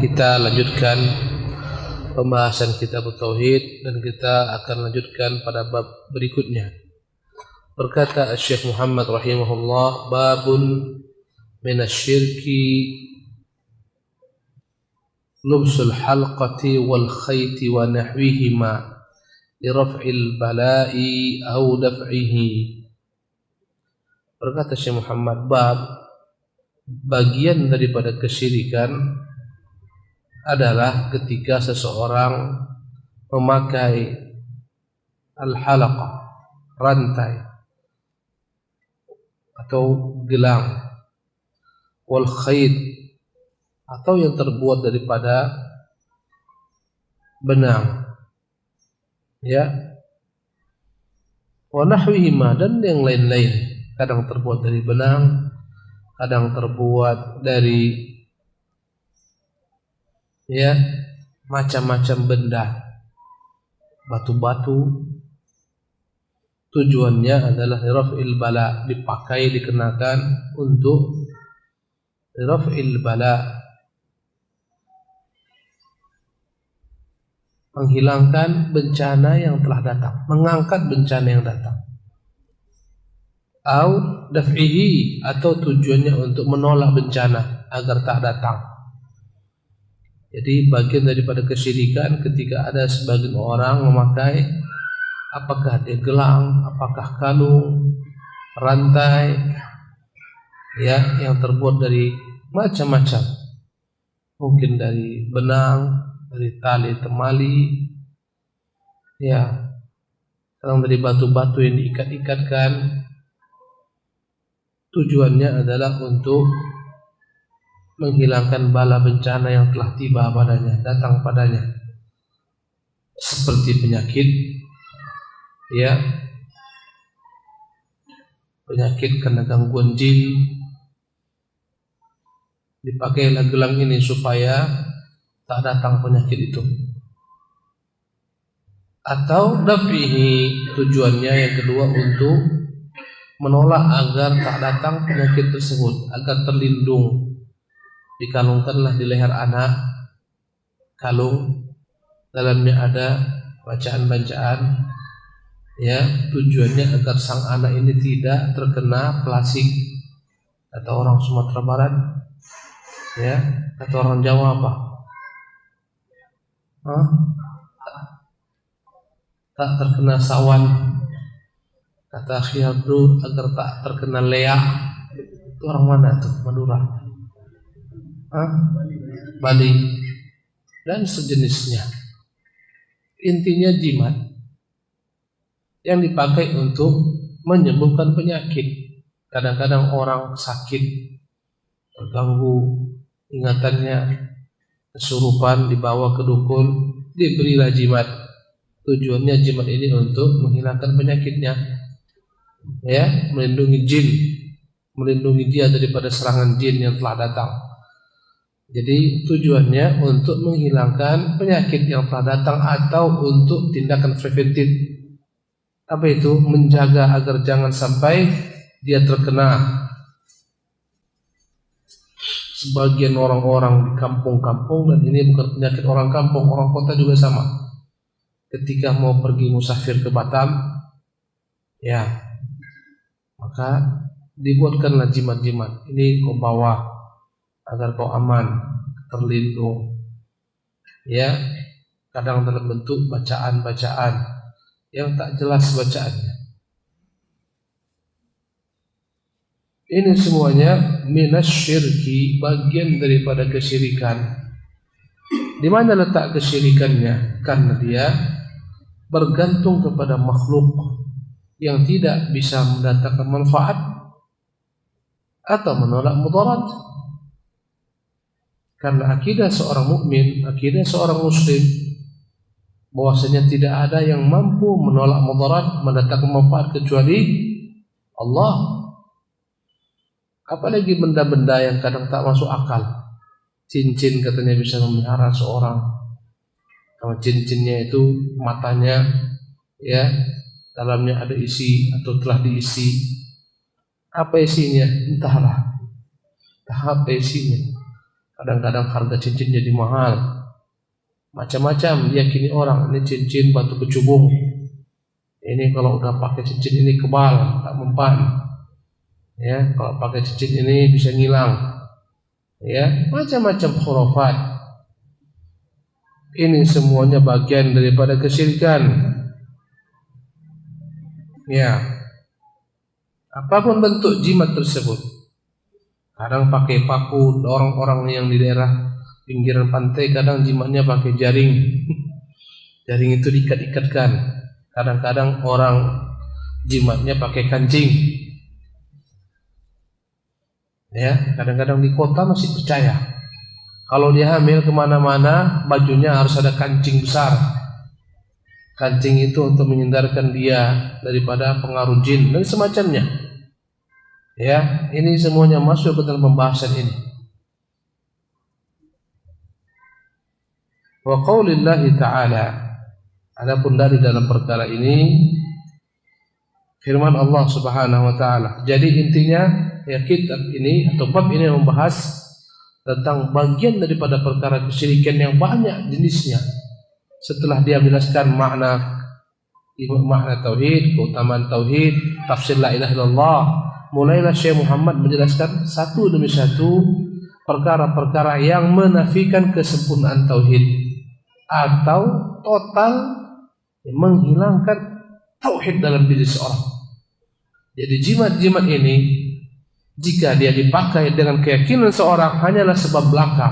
kita lanjutkan pembahasan kitab Tauhid dan kita akan lanjutkan pada bab berikutnya. Berkata Syekh Muhammad rahimahullah, babun minasyirki lubsul halqati wal khayti wa nahwihima li raf'il bala'i aw daf'ihi. Berkata Syekh Muhammad, bab bagian daripada kesyirikan adalah ketika seseorang memakai al-halaqah, rantai atau gelang, wal khayt atau yang terbuat daripada benang, ya, wa nahwihima dan yang lain-lain. Kadang terbuat dari benang, kadang terbuat dari, ya, macam-macam benda, batu-batu. Tujuannya adalah raf'il bala, dipakai, dikenakan untuk raf'il bala, menghilangkan bencana yang telah datang, mengangkat bencana yang datang. Au daf'ihi, atau tujuannya untuk menolak bencana agar tak datang. Jadi bagian daripada kesyirikan ketika ada sebagian orang memakai, apakah dia gelang, apakah kalung, rantai, ya, yang terbuat dari macam-macam, mungkin dari benang, dari tali temali, ya, kadang dari batu-batu yang diikat-ikatkan. Tujuannya adalah untuk menghilangkan bala bencana yang telah tiba padanya, datang padanya, seperti penyakit, ya, penyakit karena gangguan jin. Dipakailah gelang ini supaya tak datang penyakit itu. Atau daf'ihi, tujuannya yang kedua untuk menolak agar tak datang penyakit tersebut, agar terlindung. Dikalungkanlah di leher anak kalung, dalamnya ada bacaan-bacaan, ya, tujuannya agar sang anak ini tidak terkena plasik. Kata orang Sumatera Barat, ya, kata orang Jawa apa? Tak terkena sawan. Kata Khiyardu, agar tak terkena leak. Itu orang mana tuh? Madura, Bali, dan sejenisnya. Intinya jimat yang dipakai untuk menyembuhkan penyakit. Kadang-kadang orang sakit, terganggu ingatannya, kesurupan, dibawa ke dukun, diberilah jimat. Tujuannya jimat ini untuk menghilangkan penyakitnya, ya, melindungi jin, melindungi dia daripada serangan jin yang telah datang. Jadi tujuannya untuk menghilangkan penyakit yang telah datang atau untuk tindakan preventif. Apa itu? Menjaga agar jangan sampai dia terkena. Sebagian orang-orang di kampung-kampung, dan ini bukan penyakit orang kampung, orang kota juga sama. Ketika mau pergi musafir ke Batam, ya, maka dibuatkanlah jimat-jimat. Ini kau bawa agar kau aman, terlindung, ya. Kadang dalam bentuk bacaan-bacaan yang tak jelas bacaannya. Ini semuanya minasyirki, bagian daripada kesyirikan. Di mana letak kesyirikannya? Karena dia bergantung kepada makhluk yang tidak bisa mendatangkan manfaat atau menolak mudarat. Karena akidah seorang mukmin, akidah seorang muslim, bahwasanya tidak ada yang mampu menolak mudarat, mendatangkan manfaat kecuali Allah. Apalagi benda-benda yang kadang tak masuk akal. Cincin katanya bisa memelihara seorang. Kalau cincinnya itu matanya, ya, dalamnya ada isi atau telah diisi. Apa isinya? Entahlah. Entah apa isinya. Kadang-kadang harga cincin jadi mahal. Macam-macam diyakini orang, ini cincin batu kecubung. Ini kalau udah pakai cincin ini kebal, tak mempan. Ya, kalau pakai cincin ini bisa ngilang. Ya, macam-macam khurafat. Ini semuanya bagian daripada kesyirikan. Ya, apapun bentuk jimat tersebut. Kadang pakai paku, orang-orang yang di daerah pinggiran pantai kadang jimatnya pakai jaring. Jaring itu diikat-ikatkan. Kadang-kadang orang jimatnya pakai kancing. Ya, kadang-kadang di kota masih percaya. Kalau dia hamil kemana-mana, bajunya harus ada kancing besar. Kancing itu untuk menghindarkan dia daripada pengaruh jin dan semacamnya. Ya, ini semuanya masuk ke dalam pembahasan ini. Wa qaulillahi ta'ala, adapun dari dalam perkara ini firman Allah Subhanahu wa taala. Jadi intinya ya kitab ini atau bab ini membahas tentang bagian daripada perkara kesyirikan yang banyak jenisnya. Setelah dia menjelaskan makna tauhid, keutamaan tauhid, tafsir la ilaha illallah, mulailah Syekh Muhammad menjelaskan satu demi satu perkara-perkara yang menafikan kesempurnaan tauhid atau total menghilangkan tauhid dalam diri seorang. Jadi jimat-jimat ini jika dia dipakai dengan keyakinan seorang hanyalah sebab belaka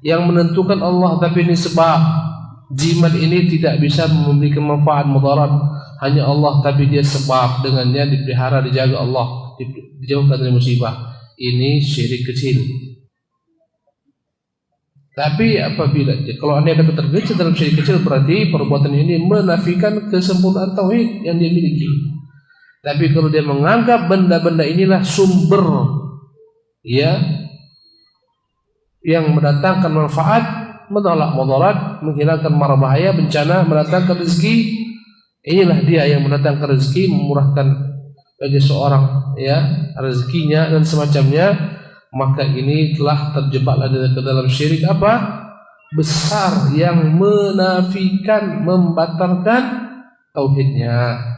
yang menentukan Allah, tapi ini sebab. Jimat ini tidak bisa memberikan manfaat mudarat, hanya Allah, tapi dia sebab, dengannya dipelihara, dijaga Allah, dijauhkan dari musibah. Ini syirik kecil. Tapi apabila kalau anda kata tergelincir dalam syirik kecil, berarti perbuatan ini menafikan kesempurnaan tauhid yang dia miliki. Tapi kalau dia menganggap benda-benda inilah sumber ya yang mendatangkan manfaat, menolak mudarat, menghilangkan mara bahaya, bencana, mendatangkan rezeki, inilah dia yang mendatangkan rezeki, memurahkan bagi seorang ya rezekinya dan semacamnya, maka ini telah terjebaklah ke dalam syirik apa? Besar yang menafikan, membatalkan tauhidnya.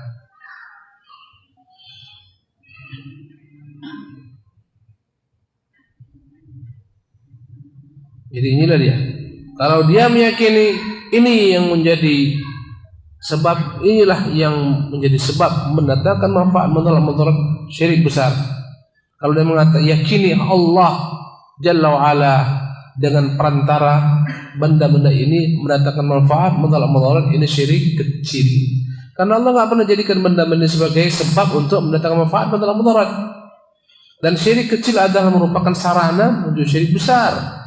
Jadi inilah dia. Kalau dia meyakini ini yang menjadi sebab, inilah yang menjadi sebab mendatangkan manfaat, menolak mudarat, syirik besar. Kalau dia mengatakan yakini Allah Jalla wa Ala dengan perantara benda-benda ini mendatangkan manfaat, menolak mudarat, ini syirik kecil. Karena Allah enggak pernah jadikan benda-benda sebagai sebab untuk mendatangkan manfaat, menolak mudarat. Dan syirik kecil adalah merupakan sarana menuju syirik besar.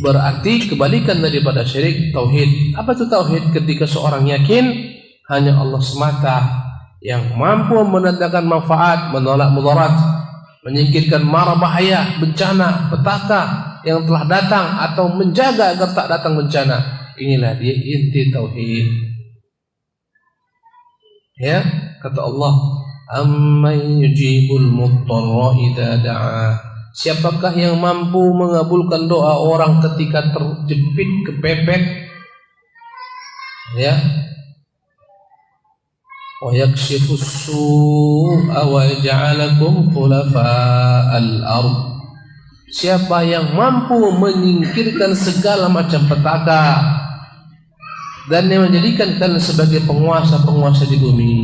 Berarti kebalikan daripada syirik tauhid. Apa itu tauhid? Ketika seorang yakin hanya Allah semata yang mampu mendatangkan manfaat, menolak mudarat, menyingkirkan mara bahaya, bencana, petaka yang telah datang, atau menjaga agar tak datang bencana. Inilah dia inti tauhid. Ya, kata Allah, amman yujibul mudtarra idza da'a. Siapakah yang mampu mengabulkan doa orang ketika terjepit, kepepet? Ya. Wa yakshifus su'a wa yaj'alakum khulafa'al ardh. Siapa yang mampu menyingkirkan segala macam petaka dan yang menjadikan kalian sebagai penguasa-penguasa di bumi?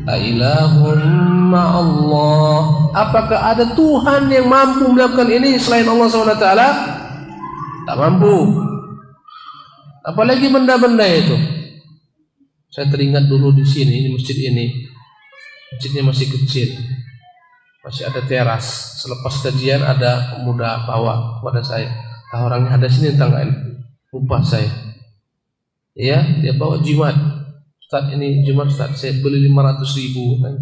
Ailahum ma'allah. Apakah ada Tuhan yang mampu melakukan ini selain Allah SWT? Tak mampu. Apalagi benda-benda itu. Saya teringat dulu di sini, di masjid ini. Masjidnya masih kecil, masih ada teras. Selepas kajian ada pemuda bawa kepada saya, tahu orangnya ada sini tanggain upah saya. Ya, dia bawa jimat. Ustaz, ini jimat Ustaz, saya beli 500.000 kan.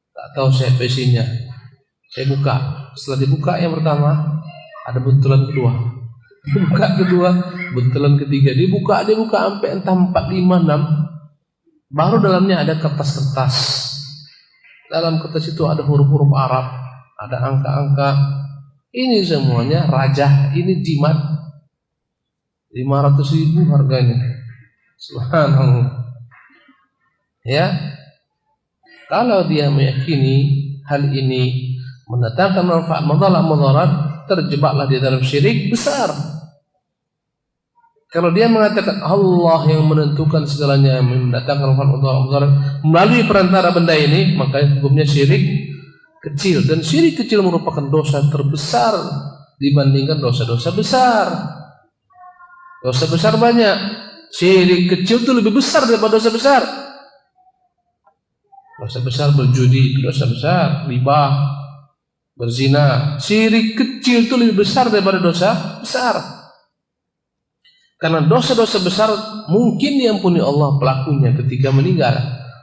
Tak tahu saya isinya. Saya buka. Setelah dibuka yang pertama, ada buntulan kedua. Buka kedua, buntelan ketiga dibuka sampai entah 4, 5, 6, baru dalamnya ada kertas-kertas. Dalam kertas itu ada huruf-huruf Arab, ada angka-angka. Ini semuanya rajah, ini jimat. 500.000 harganya. Subhanallah. Ya. Kalau dia meyakini hal ini mendatangkan manfaat, mudarat, terjebaklah di dalam syirik besar. Kalau dia mengatakan Allah yang menentukan segalanya, mendatangkan manfaat, mudarat melalui perantara benda ini, maka hukumnya syirik kecil. Dan syirik kecil merupakan dosa terbesar dibandingkan dosa-dosa besar. Dosa besar banyak, syirik kecil itu lebih besar daripada dosa besar. Dosa besar berjudi itu dosa besar, riba, berzina. Syirik kecil itu lebih besar daripada dosa besar. Karena dosa-dosa besar mungkin diampuni Allah pelakunya ketika meninggal.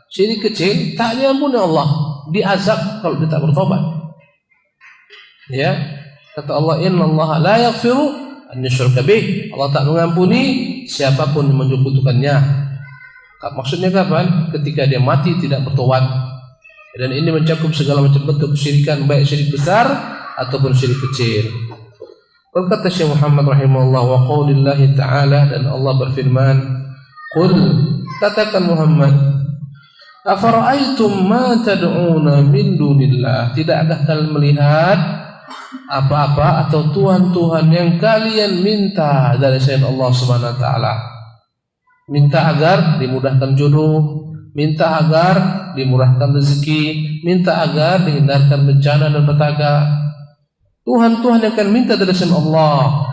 Syirik kecil tak diampuni Allah, diazab kalau dia tak bertobat. Ya, kata Allah, innallaha la yaghfiru an yushraka bih. Allah tak mengampuni siapapun yang menyekutukannya. Maksudnya kapan? Ketika dia mati tidak bertobat. Dan ini mencakup segala macam bentuk kesyirikan, baik syirik besar ataupun syirik kecil. Berkata Syekh Muhammad rahimahullah, wa qaulillahi ta'ala, dan Allah berfirman, qul, katakan Muhammad, afara'aitum ma tad'una min dunillah, tidakkah kalian melihat apa-apa atau tuhan-tuhan yang kalian minta dari selain Allah Subhanahu wa taala? Minta agar dimudahkan jodoh, minta agar dimurahkan rezeki, minta agar dihindarkan bencana dan petaka. Tuhan-Tuhan yang akan minta dari selain Allah.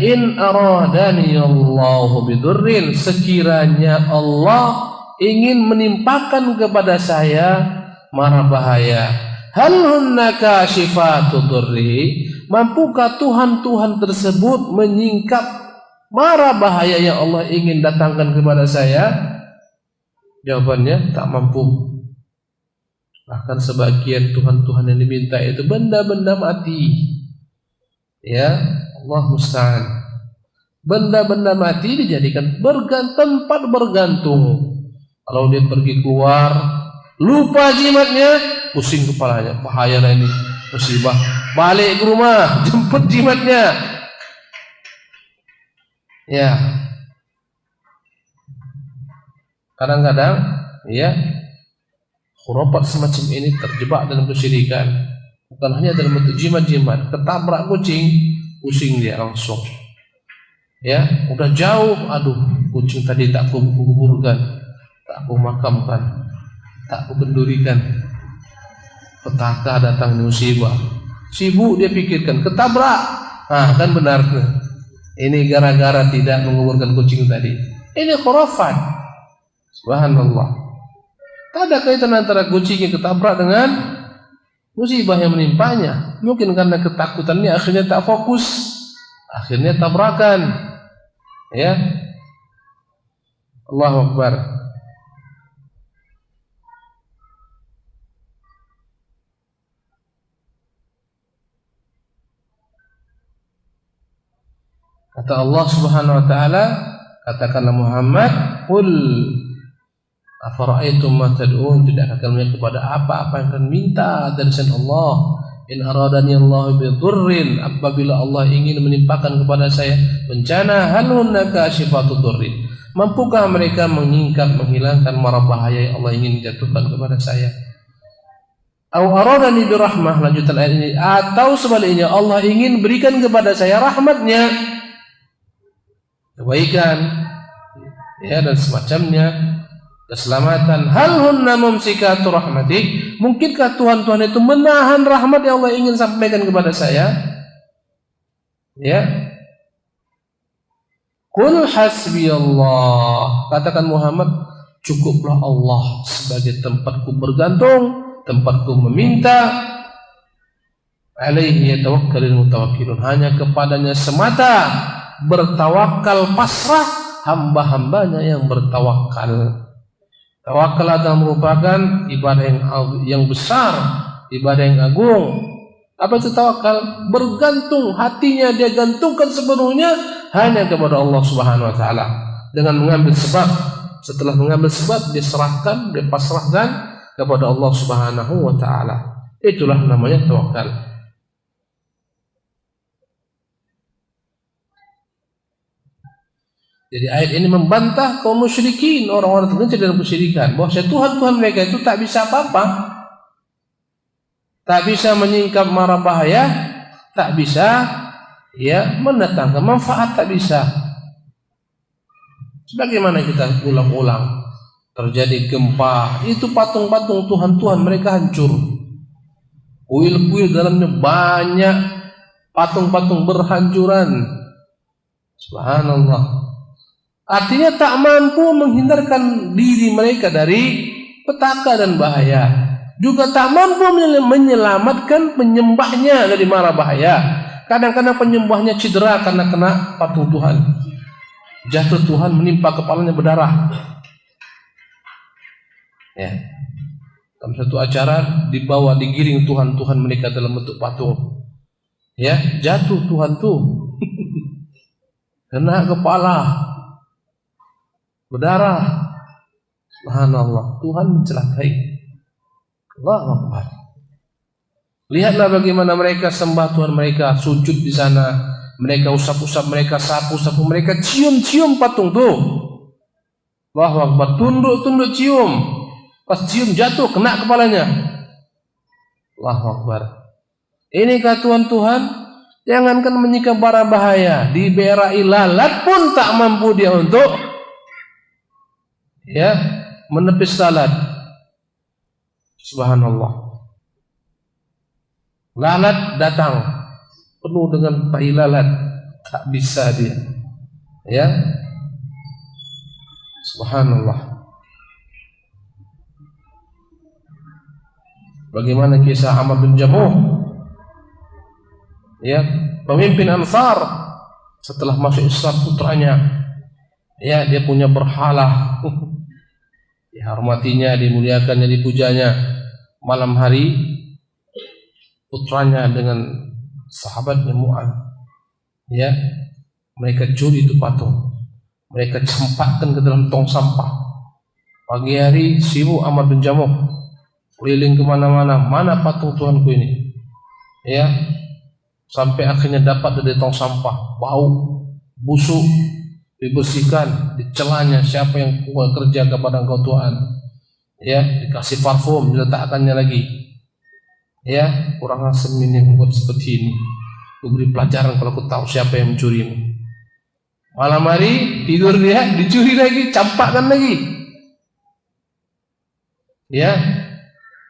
In aradani Allahu bidurrin, sekiranya Allah ingin menimpakan kepada saya mara bahaya, hal hunna kashifatu durri, mampukah Tuhan-Tuhan tersebut menyingkap mara bahaya yang Allah ingin datangkan kepada saya? Jawabannya tak mampu. Bahkan sebagian Tuhan-Tuhan yang diminta itu benda-benda mati. Ya, Allah musta'an. Benda-benda mati dijadikan tempat bergantung. Kalau dia pergi keluar, lupa jimatnya, pusing kepalanya, bahaya ini, musibah. Balik ke rumah, jemput jimatnya. Ya, kadang-kadang ya khurafat semacam ini terjebak dalam kesyirikan. Bukan hanya dalam bentuk jimat-jimat, ketabrak kucing, pusing dia langsung. Ya, udah jauh, aduh, kucing tadi tak kuburkan, tak kumakamkan, tak kubendurikan. Petaka datang musibah, sibuk dia pikirkan, ketabrak. Nah, kan benar tuh. Ini gara-gara tidak menguburkan kucing tadi. Ini khurafat. Subhanallah. Tak ada kaitan antara kucing yang ketabrak dengan musibah yang menimpanya. Mungkin karena ketakutannya akhirnya tak fokus, akhirnya tabrakan. Ya. Allahu Akbar. Kata Allah Subhanahu wa taala, katakanlah Muhammad, qul afara'aitum ma tad'un, tidak akan melihat kepada apa-apa yang akan minta dari selain Allah. In aradani Allah bidurrin, apabila Allah ingin menimpakan kepada saya bencana, hal hunna kashifatu durri, mampukah mereka menyingkap, menghilangkan mara bahaya yang Allah ingin jatuhkan kepada saya? Au aradani birahmah, lanjutan ayat ini, atau sebaliknya Allah ingin berikan kepada saya rahmatnya, kebaikan, ya, dan semacamnya, keselamatan. Hal hunna mumsikatu rahmati, mungkinkah Tuhan-Tuhan itu menahan rahmat yang Allah ingin sampaikan kepada saya? Ya. Qul hasbiyallah, katakan Muhammad, cukuplah Allah sebagai tempatku bergantung, tempatku meminta. Alaihi yatawakkalul mutawakkilun, hanya kepadanya semata bertawakal pasrah hamba-hambanya yang bertawakal. Tawakal adalah merupakan ibadah yang besar, ibadah yang agung. Apa itu tawakal? Bergantung, hatinya dia gantungkan sepenuhnya hanya kepada Allah Subhanahu wa taala dengan mengambil sebab. Setelah mengambil sebab dia serahkan, dia pasrahkan kepada Allah Subhanahu wa taala. Itulah namanya tawakal. Jadi ayat ini membantah kaum musyrikin, orang-orang tergelincir dalam kesyirikan, bahwa Tuhan mereka itu tak bisa apa-apa, tak bisa menyingkap mara bahaya, tak bisa mendatangkan manfaat, tak bisa. Sebagaimana kita ulang-ulang, terjadi gempa, itu patung-patung Tuhan mereka hancur, kuil-kuil dalamnya banyak patung-patung berhancuran. Subhanallah. Artinya tak mampu menghindarkan diri mereka dari petaka dan bahaya, juga tak mampu menyelamatkan penyembahnya dari mara bahaya. Kadang-kadang penyembahnya cedera karena kena patung Tuhan, jatuh Tuhan menimpa kepalanya berdarah. Ya, dalam satu acara digiring Tuhan mereka dalam bentuk patung. Ya, jatuh Tuhan tuh kena kepala, berdarah. Subhanallah, Tuhan mencelakai. Allahu Akbar. Lihatlah bagaimana mereka sembah Tuhan mereka, sujud di sana, mereka usap-usap, mereka sapu-sapu, mereka cium-cium patung tuh. Allahu Akbar, tunduk-tunduk cium. Pas cium jatuh kena kepalanya. Allahu Akbar. Ini kata Tuhan, jangankan menyikap bara bahaya, diberai lalat pun tak mampu dia untuk menepis lalat. Subhanallah. Lalat datang penuh dengan tai lalat, tak bisa dia. Ya. Subhanallah. Bagaimana kisah Amr bin Jamuh? Ya, pemimpin Ansar setelah masuk Islam putranya, dia punya berhala. Dihormatinya, dimuliakannya, dipujanya. Malam hari putranya dengan sahabatnya Mu'adz, mereka curi itu patung, mereka campakkan ke dalam tong sampah. Pagi hari sibuk Amr bin Jamuh keliling kemana-mana, mana patung Tuhanku ini, sampai akhirnya dapat dari tong sampah, bau, busuk, dibersihkan, dicelanya, siapa yang kerja kepada engkau Tuhan, dikasih parfum, diletakkannya lagi, kurang asem ini membuat seperti ini, aku beri pelajaran kalau aku tahu siapa yang mencurimu. Malam hari tidur dia, dicuri lagi, campakkan lagi,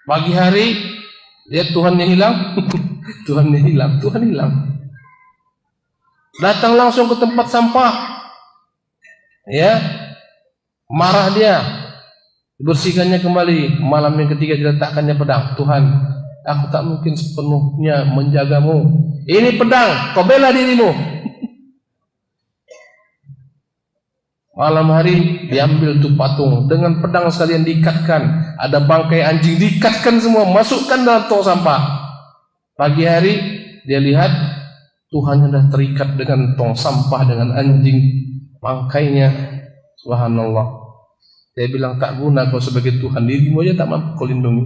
pagi hari lihat Tuhannya hilang. Tuhan hilang, datang langsung ke tempat sampah, marah dia, dibersihkannya kembali. Malam yang ketiga diletakkannya pedang. Tuhan, aku tak mungkin sepenuhnya menjagamu, ini pedang, kau bela dirimu. Malam hari diambil tuh patung, dengan pedang sekalian diikatkan, ada bangkai anjing diikatkan semua, masukkan dalam tong sampah. Pagi hari dia lihat Tuhan sudah terikat dengan tong sampah, dengan anjing bangkainya. Subhanallah. Dia bilang, tak guna kau sebagai Tuhan, dirimu aja tak mampu kau lindungi.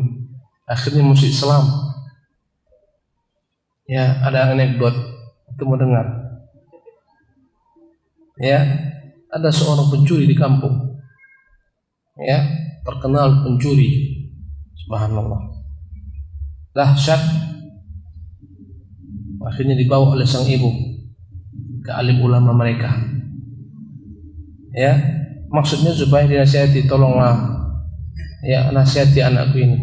Akhirnya masuk Islam. Ada anekdot itu mendengar. Ada seorang pencuri di kampung, terkenal pencuri. Subhanallah, dahsyat. Akhirnya dibawa oleh sang ibu ke alim ulama mereka, maksudnya supaya dinasihati, tolonglah nasihati anakku ini.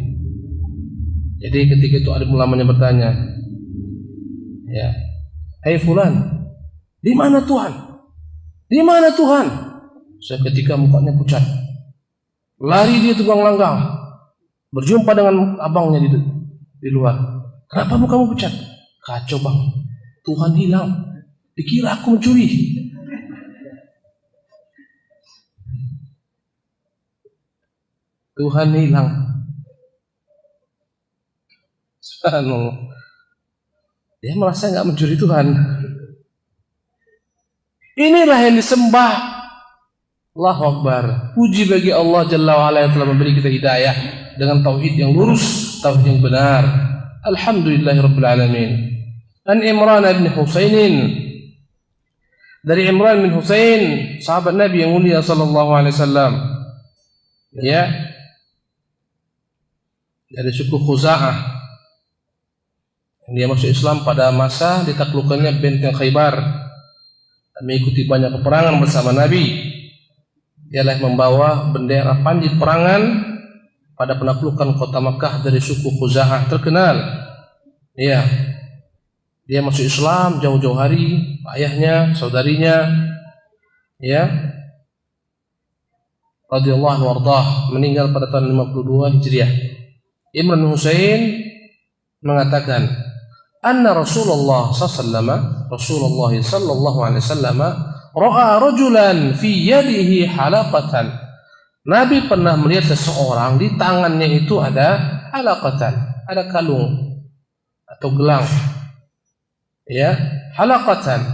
Jadi ketika itu alim ulamanya bertanya, "Hai fulan, di mana Tuhan? Di mana Tuhan?" Seketika mukanya pucat, lari dia terbang langgang, berjumpa dengan abangnya di luar. "Kenapa mukamu pucat?" "Kacau bang, Tuhan hilang, dikira aku mencuri." Tuhan hilang. Subhanallah. Dia merasa nggak mencuri Tuhan. Inilah yang disembah. Allahu Akbar. Puji bagi Allah Jalla wa'ala yang telah memberi kita hidayah dengan tauhid yang lurus, tauhid yang benar. Alhamdulillahirabbil alamin. An Imran bin Husainin, dari Imran bin Husain, sahabat Nabi yang mulia sallallahu alaihi wasallam. Ya. Dari suku Khuza'ah. Dia masuk Islam pada masa ditaklukkannya benteng Khaybar dan mengikuti banyak peperangan bersama Nabi. Dialah membawa bendera panji perangan pada penaklukan kota Makkah dari suku Khuza'ah terkenal. Ya. Dia masuk Islam jauh-jauh hari, ayahnya, saudarinya, ya, radhiyallahu anhu warḍah, meninggal pada tahun 52 Hijriah. Imran bin Husain mengatakan, anna Rasulullah sallallahu alaihi wasallam ra'a rajulan fi yadihi halaqatan. Nabi pernah melihat seseorang di tangannya itu ada halaqatan, ada kalung atau gelang. Ya, halaqatan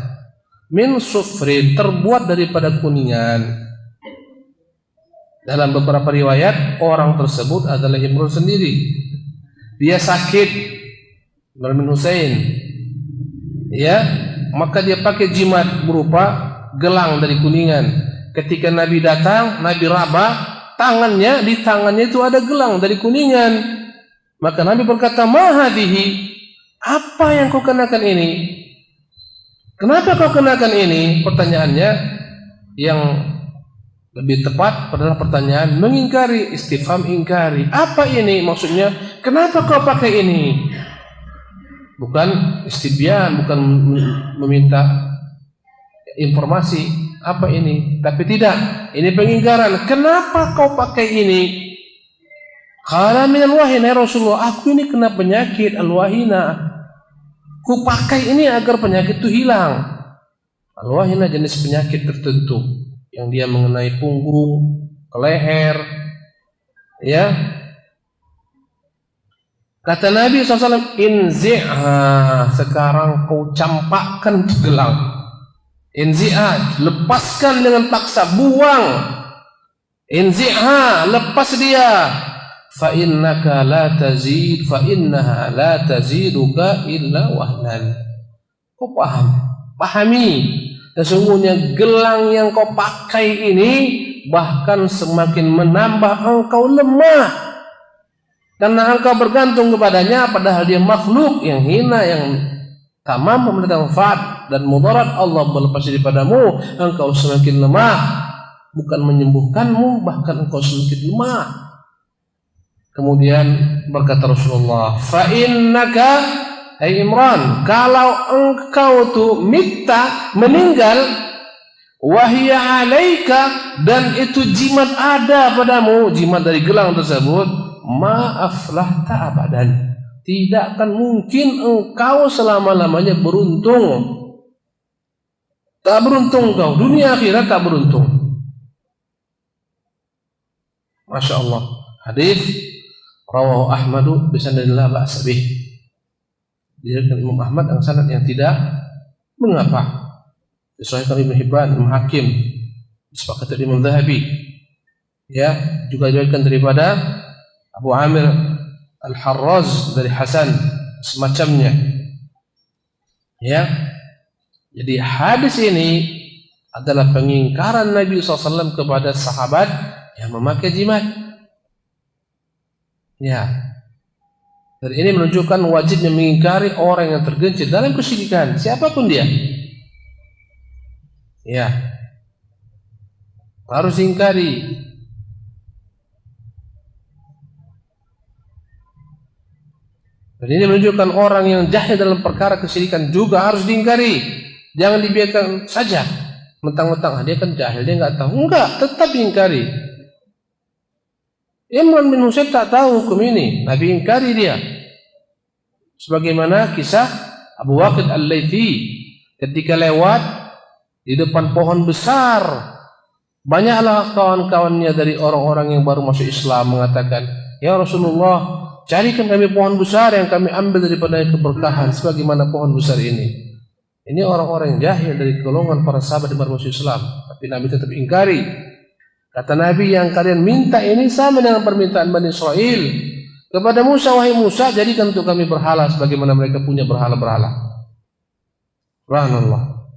min sufrin, terbuat daripada kuningan. Dalam beberapa riwayat orang tersebut adalah Imran sendiri. Dia sakit, Imran bin Husain. Ya, maka dia pakai jimat berupa gelang dari kuningan. Ketika Nabi datang, Nabi raba tangannya, di tangannya itu ada gelang dari kuningan. Maka Nabi berkata, "Ma hadhihi?" Apa yang kau kenakan ini? Kenapa kau kenakan ini? Pertanyaannya yang lebih tepat adalah pertanyaan mengingkari, istifham ingkari. Apa ini maksudnya? Kenapa kau pakai ini? Bukan istibyan, bukan meminta informasi apa ini, tapi tidak, ini pengingkaran. Kenapa kau pakai ini? Qala min al-wahina ya Rasulullah, aku ini kena penyakit al-wahina. Ku pakai ini agar penyakit itu hilang. Al-wahina jenis penyakit tertentu yang dia mengenai punggung, ke leher, ya. Kata Nabi SAW, inzi'ha, sekarang kau campakkan gelang. Inzi'ha, lepaskan dengan paksa, buang. Inzi'ha, lepas dia. Fa innaka la tazid, fa innaha la taziduka illa wahnan. Kau pahami, sesungguhnya gelang yang kau pakai ini bahkan semakin menambah engkau lemah. Karena engkau bergantung kepadanya, padahal dia makhluk yang hina, yang tak mampu mendatangkan manfaat dan mudarat. Allah berlepas daripadamu, engkau semakin lemah, bukan menyembuhkanmu, bahkan engkau semakin lemah. Kemudian berkata Rasulullah, fa innaka, hai Imran, kalau engkau tuh meninggal, wahya alaika, dan itu jimat ada padamu, jimat dari gelang tersebut, ma'aflahta abadan, tidak akan mungkin engkau selama-lamanya beruntung. Tak beruntung kau, dunia akhirat tak beruntung. Masya Allah. Hadis rawahu Ahmadu bisanadin la ba'sa bih. Diriwayatkan Imam Ahmad dengan sanad yang tidak mengapa. Disahihkan Ibnu Hibban, Imam Hakim, disepakati Imam Zahabi. Ya, juga diriwayatkan daripada Abu Amir Al-Harraz dari Hasan semacamnya. Ya. Jadi hadis ini adalah pengingkaran Nabi SAW kepada sahabat yang memakai jimat. Ya. Dan ini menunjukkan wajibnya mengingkari orang yang tergelincir dalam kesyirikan, siapapun dia. Ya. Harus ingkari. Dan ini menunjukkan orang yang jahil dalam perkara kesyirikan juga harus diingkari. Jangan dibiarkan saja mentang-mentang dia kan jahil, dia nggak tahu. Enggak, tetap diingkari. Imran bin Husain tak tahu hukum ini, Nabi ingkari dia. Sebagaimana kisah Abu Waqid Al-Laythi ketika lewat di depan pohon besar, banyaklah kawan-kawannya dari orang-orang yang baru masuk Islam mengatakan, "Ya Rasulullah, carikan kami pohon besar yang kami ambil daripada keberkahan sebagaimana pohon besar ini." Ini orang-orang yang jahil dari golongan para sahabat dan bermusuh Islam. Tapi Nabi tetap ingkari. Kata Nabi, yang kalian minta ini sama dengan permintaan Bani Israel. Kepada Musa, wahai Musa, jadikan untuk kami berhala sebagaimana mereka punya berhala-berhala. Subhanallah.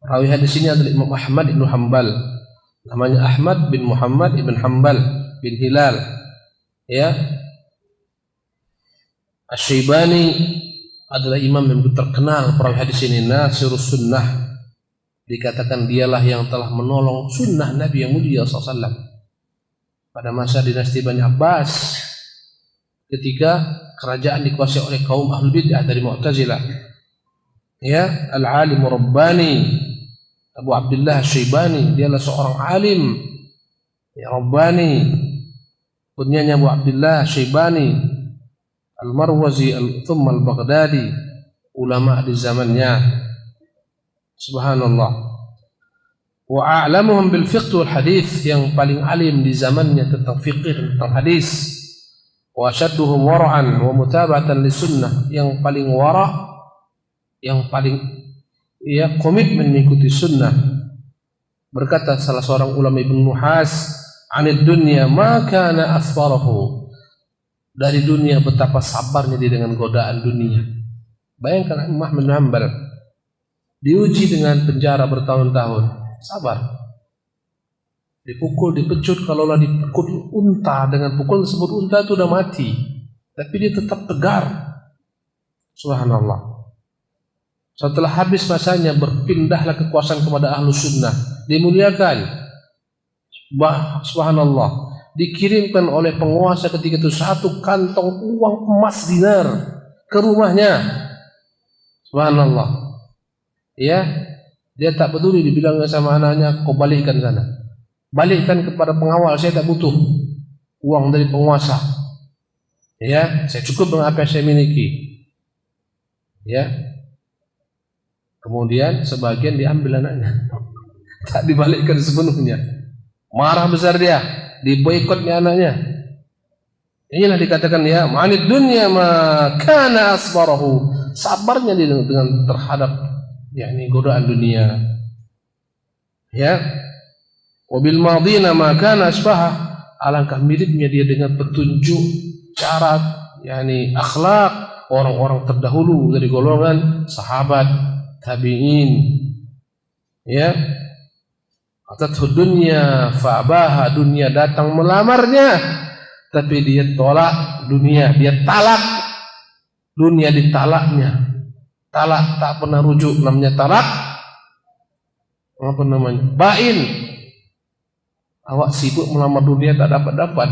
Rawi hadis ini adalah Imam Ahmad bin Hanbal. Namanya Ahmad bin Muhammad ibn Hanbal bin Hilal. Ya. Asy-Syaibani adalah imam yang terkenal perawi hadis ini, Nasirus Sunnah. Dikatakan dialah yang telah menolong sunnah Nabi yang mulia SAW pada masa dinasti Bani Abbas ketika kerajaan dikuasai oleh kaum Ahlul Bid'ah dari Mu'tazilah. Ya, Al-Alim Rabbani Abu Abdullah Asy-Syaibani, dialah seorang alim ya Rabbani, kunyanya Abu Abdullah Asy-Syaibani Al-Marwazi Thumma Al-Baghdadi, ulama di zamannya. Subhanallah. Wa a'lamuhum bil fiqh wal hadis, yang paling alim di zamannya tentang fikih, tentang hadis. Wa ashadduhum wara'an wa mutaba'atan li sunnah, yang paling wara', yang paling komitmen mengikuti sunnah. Berkata salah seorang ulama Ibnu Nuhas, "Anid dunya ma kana asfarahu." Dari dunia betapa sabarnya dia dengan godaan dunia. Bayangkan Imam Ahmad bin Hanbal diuji dengan penjara bertahun-tahun, sabar. Dipukul, dipecut, kalaulah dipukul unta dengan pukul tersebut, unta itu sudah mati, tapi dia tetap tegar. Subhanallah. Setelah habis masanya, berpindahlah kekuasaan kepada ahlu sunnah, dimuliakan. Subhanallah. Dikirimkan oleh penguasa ketika itu 1 kantong uang emas dinar ke rumahnya. Subhanallah. Ya, dia tak peduli, dibilang sama anaknya, kau balikkan sana, balikkan kepada pengawal, saya tak butuh uang dari penguasa. Ya, saya cukup dengan apa yang saya miliki. Ya, kemudian sebagian diambil anaknya, tak dibalikkan sepenuhnya. Marah besar dia, diboikotnya anaknya. Inilah dikatakan ya, ma'anid dunya ma kana asbarahu, sabarnya dia dengan terhadap yakni godaan dunia. Ya, wabil madina ma kana asbaha, alangkah miripnya dia dengan petunjuk cara yakni akhlak orang-orang terdahulu dari golongan sahabat, tabi'in. Ya, atathu dunya fa'abaha, dunia datang melamarnya tapi dia tolak dunia, dia talak dunia, ditalaknya. Talak tak pernah rujuk, namanya talak apa namanya? Bain. Awak sibuk melamar dunia tak dapat-dapat.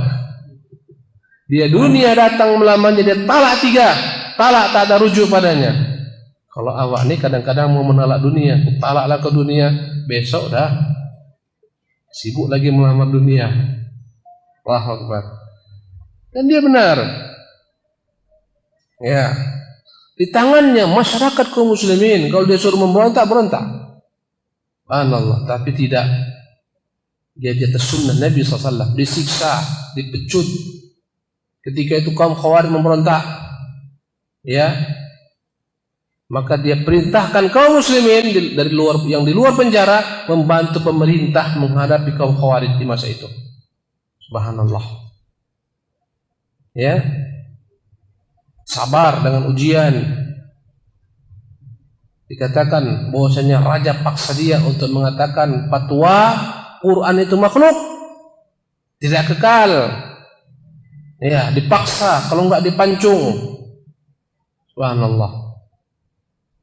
Dia dunia datang melamarnya, dia talak 3. Talak tak ada rujuk padanya. Kalau awak ni kadang-kadang mau menolak dunia, talaklah ke dunia, besok dah sibuk lagi melamar dunia. Allahu Akbar. Dan dia benar. Ya. Di tangannya masyarakat kaum muslimin, kalau dia suruh memberontak, berontak. Subhanallah, tapi tidak. Dia di atas sunnah Nabi SAW, disiksa, dipecut. Ketika itu kaum Khawarij memberontak, ya, maka dia perintahkan kaum muslimin dari luar, yang di luar penjara, membantu pemerintah menghadapi kaum Khawarij di masa itu. Subhanallah. Ya. Sabar dengan ujian. Dikatakan bahwasanya raja paksa dia untuk mengatakan fatwa Quran itu makhluk, tidak kekal. Ya, dipaksa, kalau enggak dipancung. Subhanallah.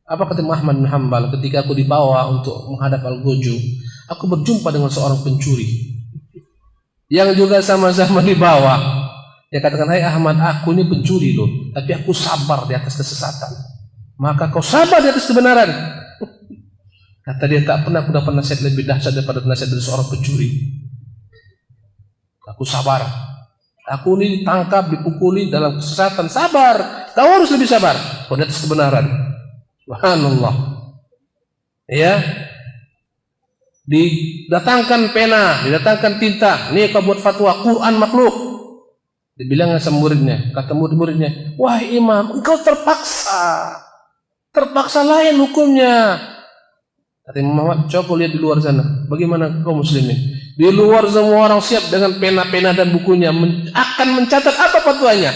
Apa kata Ahmad bin Hanbal ketika aku dibawa untuk menghadap Al-Gojo, aku berjumpa dengan seorang pencuri yang juga sama-sama dibawa. Dia katakan, hai Ahmad, aku ini pencuri loh, tapi aku sabar di atas kesesatan. Maka kau sabar di atas kebenaran. Kata dia, tak pernah aku dapat nasihat lebih dahsyat daripada nasihat dari seorang pencuri. Aku sabar. Aku ini ditangkap, dipukuli dalam kesesatan. Sabar. Kau harus lebih sabar. Kau di atas kebenaran. Subhanallah. Ya. Didatangkan pena, didatangkan tinta. Ini kau buat fatwa Quran makhluk. Dibilang sama muridnya, kata murid-muridnya, wah imam, engkau terpaksa lain hukumnya. Kata Imam Muhammad, coba lihat di luar sana, bagaimana kaum muslimin? Di luar semua orang siap dengan pena-pena dan bukunya, akan mencatat apa fatwanya.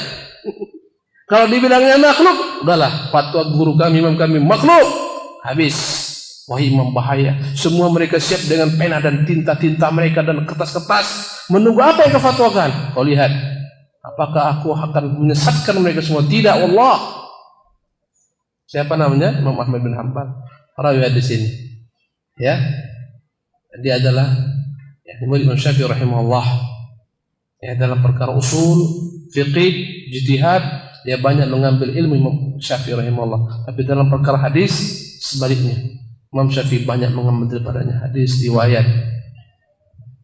Kalau dibilangnya makhluk, udahlah, fatwa guru kami, imam kami makhluk, habis. Wah imam bahaya. Semua mereka siap dengan pena dan tinta-tinta mereka dan kertas-kertas, menunggu apa yang kau fatwakan. Kau lihat, apakah aku akan menyesatkan mereka semua? Tidak, Allah. Siapa namanya? Imam Ahmad bin Hanbal, rawi hadis ini. Ya, dia adalah murid Imam Syafi'i rahimahullah. Ya, dalam perkara usul, fiqih, ijtihad, dia banyak mengambil ilmu Imam Syafi'i rahimahullah. Tapi dalam perkara hadis sebaliknya, Imam Syafi'i banyak mengambil padanya hadis riwayat.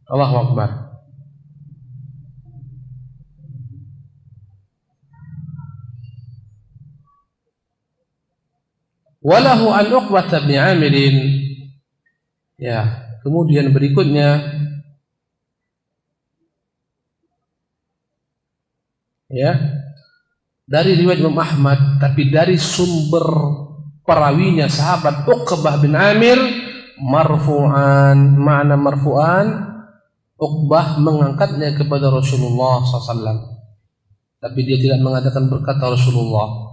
Allahu Akbar. Walahu an Uqbah bin Amir. Ya, kemudian berikutnya ya, dari riwayat Imam Ahmad tapi dari sumber perawinya sahabat Uqbah bin Amir marfu'an. Makna marfu'an, Uqbah mengangkatnya kepada Rasulullah SAW, tapi dia tidak mengatakan berkata Rasulullah.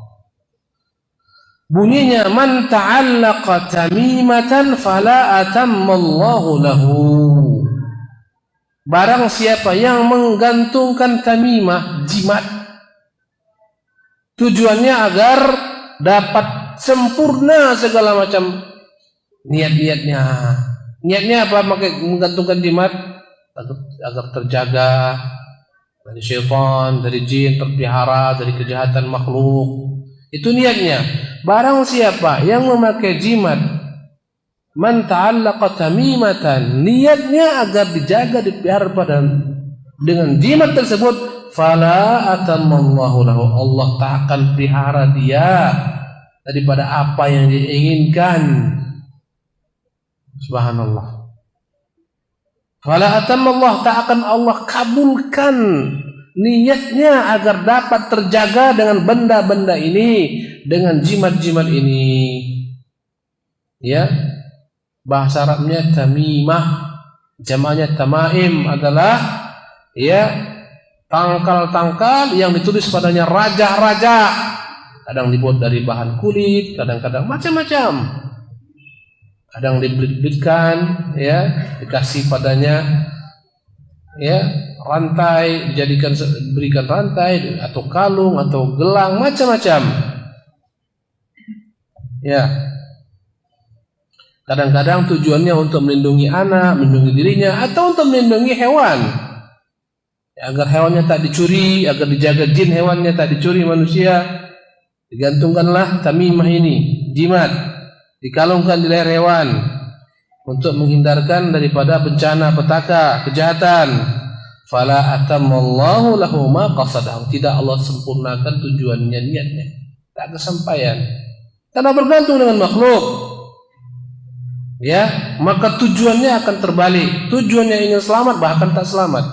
Bunyinya, man ta'allaqa tamimatan fala atammallahu lahu. Barang siapa yang menggantungkan tamimah, jimat, tujuannya agar dapat sempurna segala macam niat-niatnya. Niatnya apa? Menggantungkan jimat agar terjaga dari syaitan, dari jin, terpelihara dari kejahatan makhluk. Itu niatnya. Barang siapa yang memakai jimat, man ta'allaqa tamimatan, niatnya agar dijaga, dipelihara dengan jimat tersebut, fala atammallahu lahu, Allah tak akan pelihara dia daripada apa yang dia inginkan. Subhanallah. Fala atammallahu, tak akan Allah kabulkan niatnya agar dapat terjaga dengan benda-benda ini, dengan jimat-jimat ini. Ya, bahasa Arabnya tamimah, jamaknya tamaim, adalah ya tangkal-tangkal yang ditulis padanya raja-raja. Kadang dibuat dari bahan kulit, kadang-kadang macam-macam. Kadang dibelit-belitkan, ya, dikasih padanya ya rantai, berikan rantai atau kalung atau gelang, macam-macam. Ya. Kadang-kadang tujuannya untuk melindungi anak, melindungi dirinya, atau untuk melindungi hewan. Ya, agar hewannya tak dicuri, agar dijaga jin hewannya tak dicuri manusia. Digantungkanlah tamimah ini, jimat, dikalungkan di leher hewan untuk menghindarkan daripada bencana, petaka, kejahatan. Fala atammallahu lahu ma qasadahu, tidak Allah sempurnakan tujuannya, niatnya, tak kesampaian karena bergantung dengan makhluk. Ya, maka tujuannya akan terbalik. Tujuannya ingin selamat, bahkan tak selamat.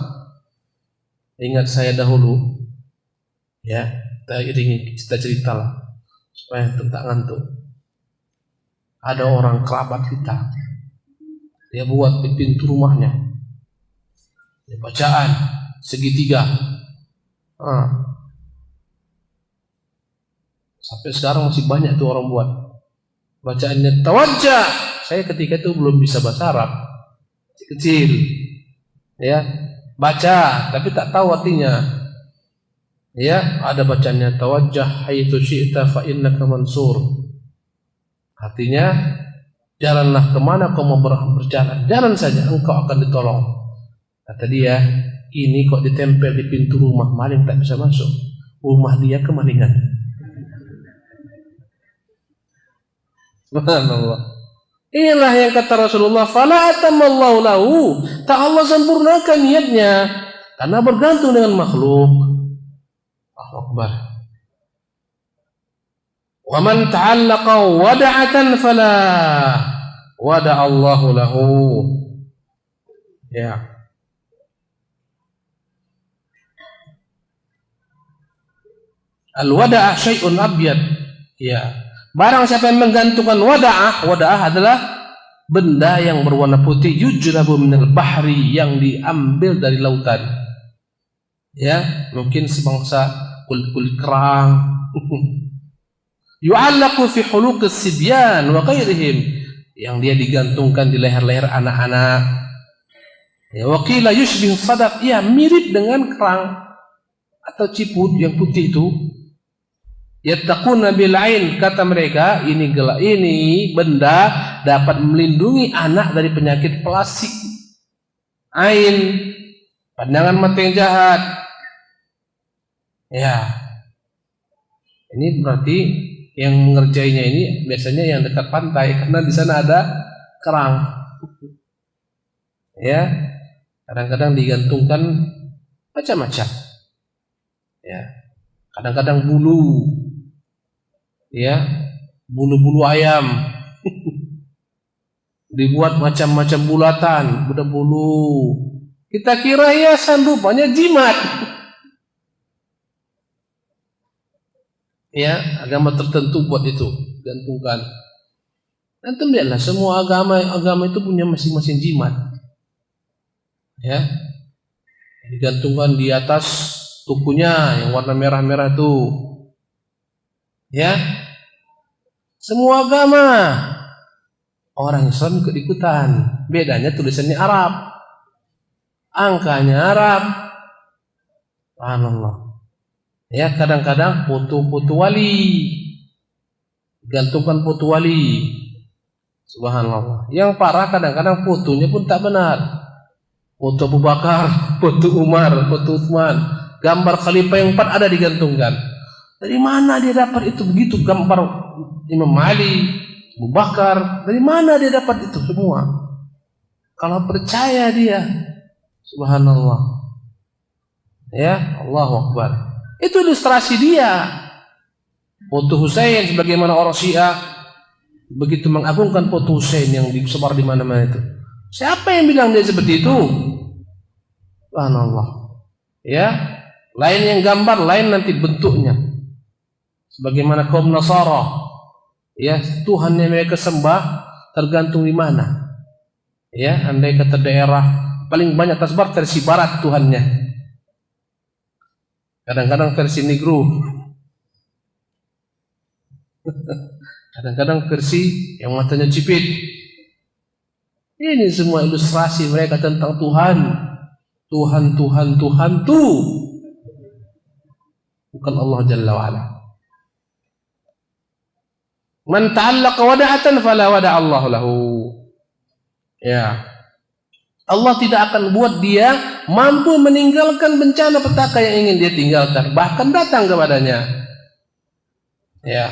Ingat saya dahulu, ya, kita ceritalah supaya tak ngantuk. Ada orang kerabat kita, dia buat di pintu rumahnya bacaan segitiga. Sampai sekarang masih banyak tuh orang buat bacaannya tawajjah. Saya ketika itu belum bisa bahasa Arab, kecil, ya, baca tapi tak tahu artinya. Ya, ada bacaannya tawajjah haitsu syi'ta fa innaka mansur. Artinya, jalanlah kemana kau mau berjalan, jalan saja, engkau akan ditolong. Kata dia, ini kok ditempel di pintu rumah, maling tak bisa masuk. Rumah dia kemalingan. Subhanallah. Inilah yang kata Rasulullah, fala atammallahu lahu, tak Allah sempurnakan niatnya karena bergantung dengan makhluk. Allahu Akbar. Wa man ta'allaqa wada'atan fala wada'allahu lahu. Ya. Al-wada'ah syai'un abyad. Ya. Barang siapa yang menggantungkan wada'ah adalah benda yang berwarna putih, yujrabu minal bahri, yang diambil dari lautan. Ya, mungkin sebangsa kulit-kulit kerang. Yu'allaqu fi huluqis sibyan wa ghairihim, yang dia digantungkan di leher-leher anak-anak. Ya, wa qila yushbihu sadaq, ya mirip dengan kerang atau ciput yang putih itu. Yattaquna bil ain, kata mereka ini benda dapat melindungi anak dari penyakit plastik ain, pandangan mata yang jahat. Ya, ini berarti yang mengerjainya ini biasanya yang dekat pantai, karena di sana ada kerang. Ya, kadang-kadang digantungkan macam-macam. Ya, kadang-kadang bulu. Ya, bulu-bulu ayam. Dibuat macam-macam bulatan, bulu. Kita kira hiasan, rupanya jimat. Ya, agama tertentu buat itu, gantungkan. Nanti lihatlah, semua agama itu punya masing-masing jimat. Ya, digantungkan di atas tubuhnya yang warna merah-merah itu. Ya, semua agama. Orang Islam ikut-ikutan. Bedanya tulisannya Arab, angkanya Arab. Subhanallah. Ya, kadang-kadang foto-foto wali, gantungkan foto wali. Subhanallah. Yang parah kadang-kadang fotonya pun tak benar. Foto Abu Bakar, foto Umar, foto Utsman, gambar khalifah yang 4 ada digantungkan. Dari mana dia dapat itu begitu, gambar Imam Ali, Abu Bakar? Dari mana dia dapat itu semua? Kalau percaya dia, subhanallah. Ya, Allahu Akbar. Itu ilustrasi dia. Foto Husain, sebagaimana orang Syiah begitu mengagungkan foto Husain yang disebar di mana-mana itu. Siapa yang bilang dia seperti itu? Subhanallah. Ya, lain yang gambar, lain nanti bentuknya. Sebagaimana kaum Nasara, ya, Tuhan yang mereka sembah tergantung di mana. Ya, andai kata daerah paling banyak tersebar versi barat Tuhannya. Kadang-kadang versi Negro. Kadang-kadang versi yang matanya cipit. Ini semua ilustrasi mereka tentang Tuhan. Tuhan tuh, bukan Allah Jalla wa'ala. Man ta'allaqa wada'atan fala wada'allahu lahu. Ya, Allah tidak akan buat dia mampu meninggalkan bencana petaka yang ingin dia tinggalkan, bahkan datang kepadanya. Ya,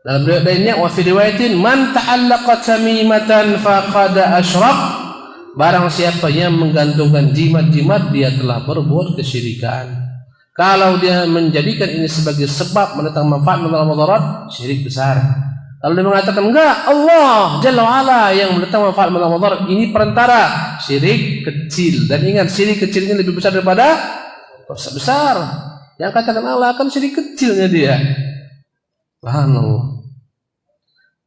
dalam riwayat lainnya, wa fi riwayatin man ta'allaqa tamimatan faqad asyrak, barang siapa yang menggantungkan jimat-jimat dia telah berbuat kesyirikan. Kalau dia menjadikan ini sebagai sebab mendatangkan manfaat menolak mudarat, syirik besar. Kalau dia mengatakan enggak, Allah Jalla wa'ala yang mendatangkan manfaat menolak mudarat, ini perantara, syirik kecil. Dan ingat, syirik kecil ini lebih besar daripada dosa besar. Yang katakan Allah akan syirik kecilnya dia. Subhanallah.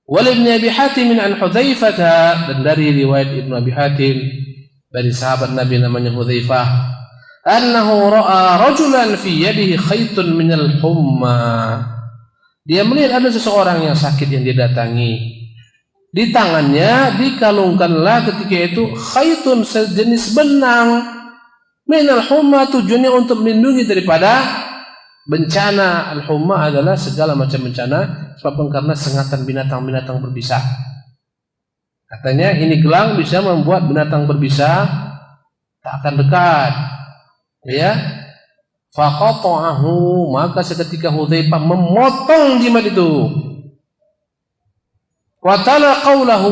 Wal Ibn Abi Hatim an Hudzaifah, dan dari riwayat Ibnu Abi Hatim dari sahabat Nabi namanya Hudzaifah, annahu ra'a rajulan fi yadihi khaytun minal humma. Dia melihat ada seseorang yang sakit yang dia datangi. Di tangannya dikalungkanlah ketika itu khaytun, sejenis benang, minal humma, tujuannya untuk melindungi daripada bencana. Al-humma adalah segala macam bencana, sebabkan karena sengatan binatang-binatang berbisa. Katanya ini gelang bisa membuat binatang berbisa tak akan dekat. Ya, faqata'ahu, maka seketika Hudzaifah memotong jimat itu. Wa tala qaulahu,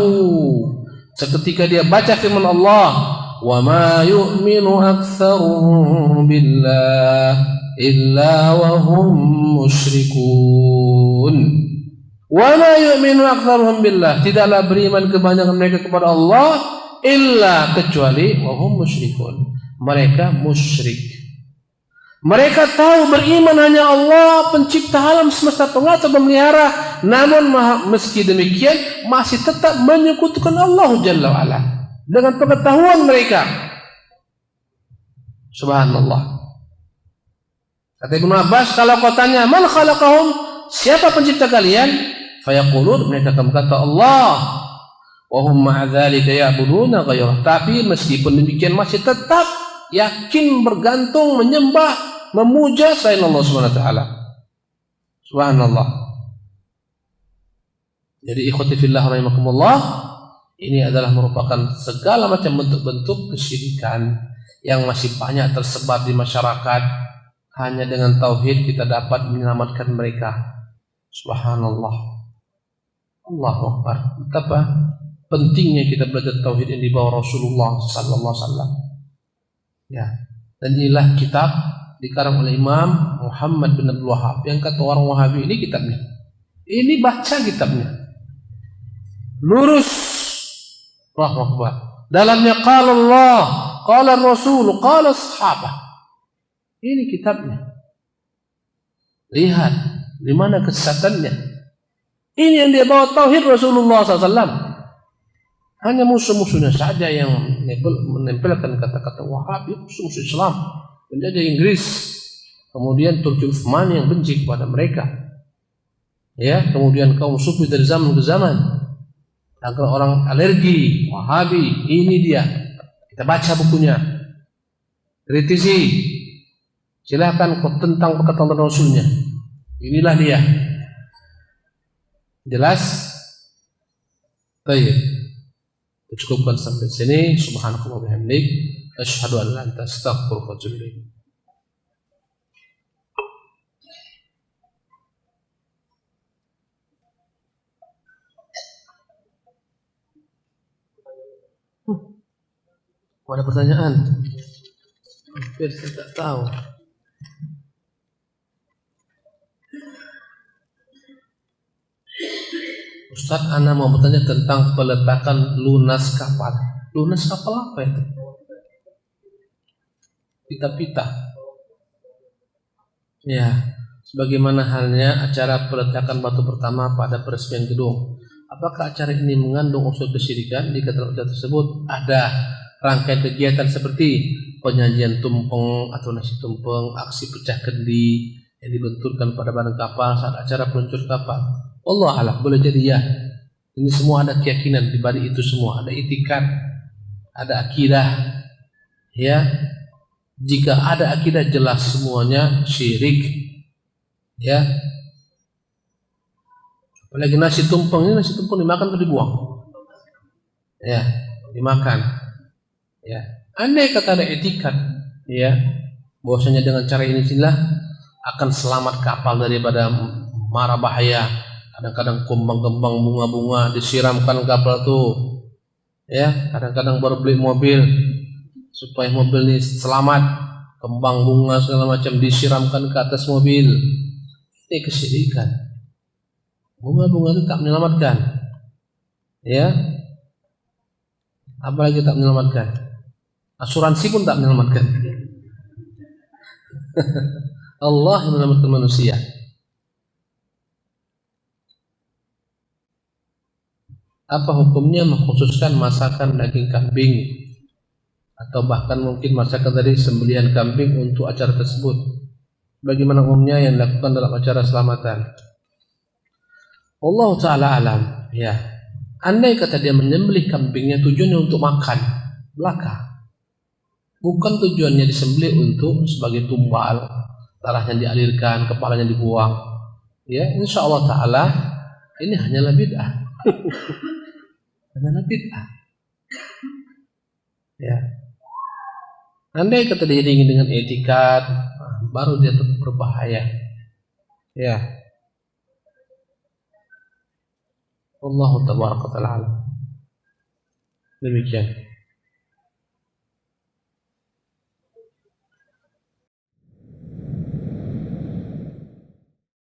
seketika dia baca firman Allah, wa ma yu'minu aktsaruhum billah illa wa hum musyrikun. Wa ma yu'minu aktsaruhum billah, tidaklah beriman kebanyakan mereka kepada Allah illa, kecuali wa hum musyrikun, mereka musyrik. Mereka tahu beriman hanya Allah pencipta alam semesta, pengatur, pemelihara, namun meski demikian masih tetap menyekutukan Allah Jalla wa'ala dengan pengetahuan mereka. Subhanallah. Kata Ibnu Abbas, kalau kau tanya man khalaqahum, siapa pencipta kalian, fayaqulun, mereka akan berkata Allah, wa hum ma'a dzalika ya'buduna ghairah, tapi meskipun demikian masih tetap yakin bergantung, menyembah, memuja selain Allah Subhanahu wa taala. Subhanallah. Jadi ikhwati fillah rahimakumullah, ini adalah merupakan segala macam bentuk-bentuk kesyirikan yang masih banyak tersebar di masyarakat. Hanya dengan tauhid kita dapat menyelamatkan mereka. Subhanallah. Allahu Akbar. Betapa pentingnya kita belajar tauhid yang dibawa Rasulullah sallallahu alaihi wasallam. Ya. Dan inilah kitab dikarang oleh Imam Muhammad bin Abdul Wahhab. Yang kata orang Wahabi, ini kitabnya. Ini baca kitabnya. Lurus. Allahu Akbar. Dalamnya qala Allah, qala Rasul, qala sahabat. Ini kitabnya. Lihat di mana kesesatannya. Ini yang dia bawa tauhid Rasulullah SAW. Hanya musuh-musuhnya saja yang menempelkan kata-kata Wahabi, musuh-musuh Islam, menjajah Inggris, kemudian Turki Utsmani yang benci kepada mereka. Ya, kemudian kaum sufi dari zaman ke zaman, agar orang alergi Wahabi. Ini dia. Kita baca bukunya, kritisi. Silakan kau tentang perkataan Rasulnya. Inilah dia. Jelas? Baik. Cukupkan sampai sini. Subhanakallah wa bihamdik, asyhadu an la ilaha illa anta, astaghfiruka wa atubu ilaik. Ada pertanyaan? Hampir saya tak tahu. Ustaz, Ana mau bertanya tentang peletakan lunas kapal. Lunas kapal apa itu? Pita-pita. Ya, sebagaimana halnya acara peletakan batu pertama pada peresmian gedung. Apakah acara ini mengandung unsur kesyirikan? Di keterangan tersebut ada rangkaian kegiatan seperti penyajian tumpeng atau nasi tumpeng, aksi pecah kendi yang dibenturkan pada badan kapal saat acara peluncur kapal. Allah alam, boleh jadi ya. Ini semua ada keyakinan di balik itu semua, ada itikad, ada akidah. Ya, jika ada akidah jelas semuanya syirik. Ya, apalagi nasi tumpeng, ini nasi tumpeng dimakan atau dibuang? Ya, dimakan. Ya, andai kata ada itikad, ya, bahwasanya dengan cara ini inilah akan selamat kapal daripada mara bahaya. Kadang-kadang kembang-kembang bunga-bunga disiramkan kapal tuh, ya. Kadang-kadang baru beli mobil supaya mobil ini selamat, kembang bunga segala macam disiramkan ke atas mobil. Ini kesyirikan. Bunga-bunga itu tak menyelamatkan, ya. Apalagi tak menyelamatkan. Asuransi pun tak menyelamatkan. Allah yang menyelamatkan manusia. Apa hukumnya mengkhususkan masakan daging kambing atau bahkan mungkin masakan dari sembelihan kambing untuk acara tersebut? Bagaimana umumnya yang dilakukan dalam acara selamatan? Allah Ta'ala alam. Ya, andai kata dia menyembelih kambingnya tujuannya untuk makan belaka, bukan tujuannya disembelih untuk sebagai tumbal, darahnya dialirkan, kepalanya dibuang, ya, insya Allah Ta'ala ini hanyalah bid'ah. Hanyalah bid'ah. Ya, andai kata diiringi dengan etikat, baru dia tetap berbahaya. Ya, Allahu tabaraka wa ta'ala. Demikian.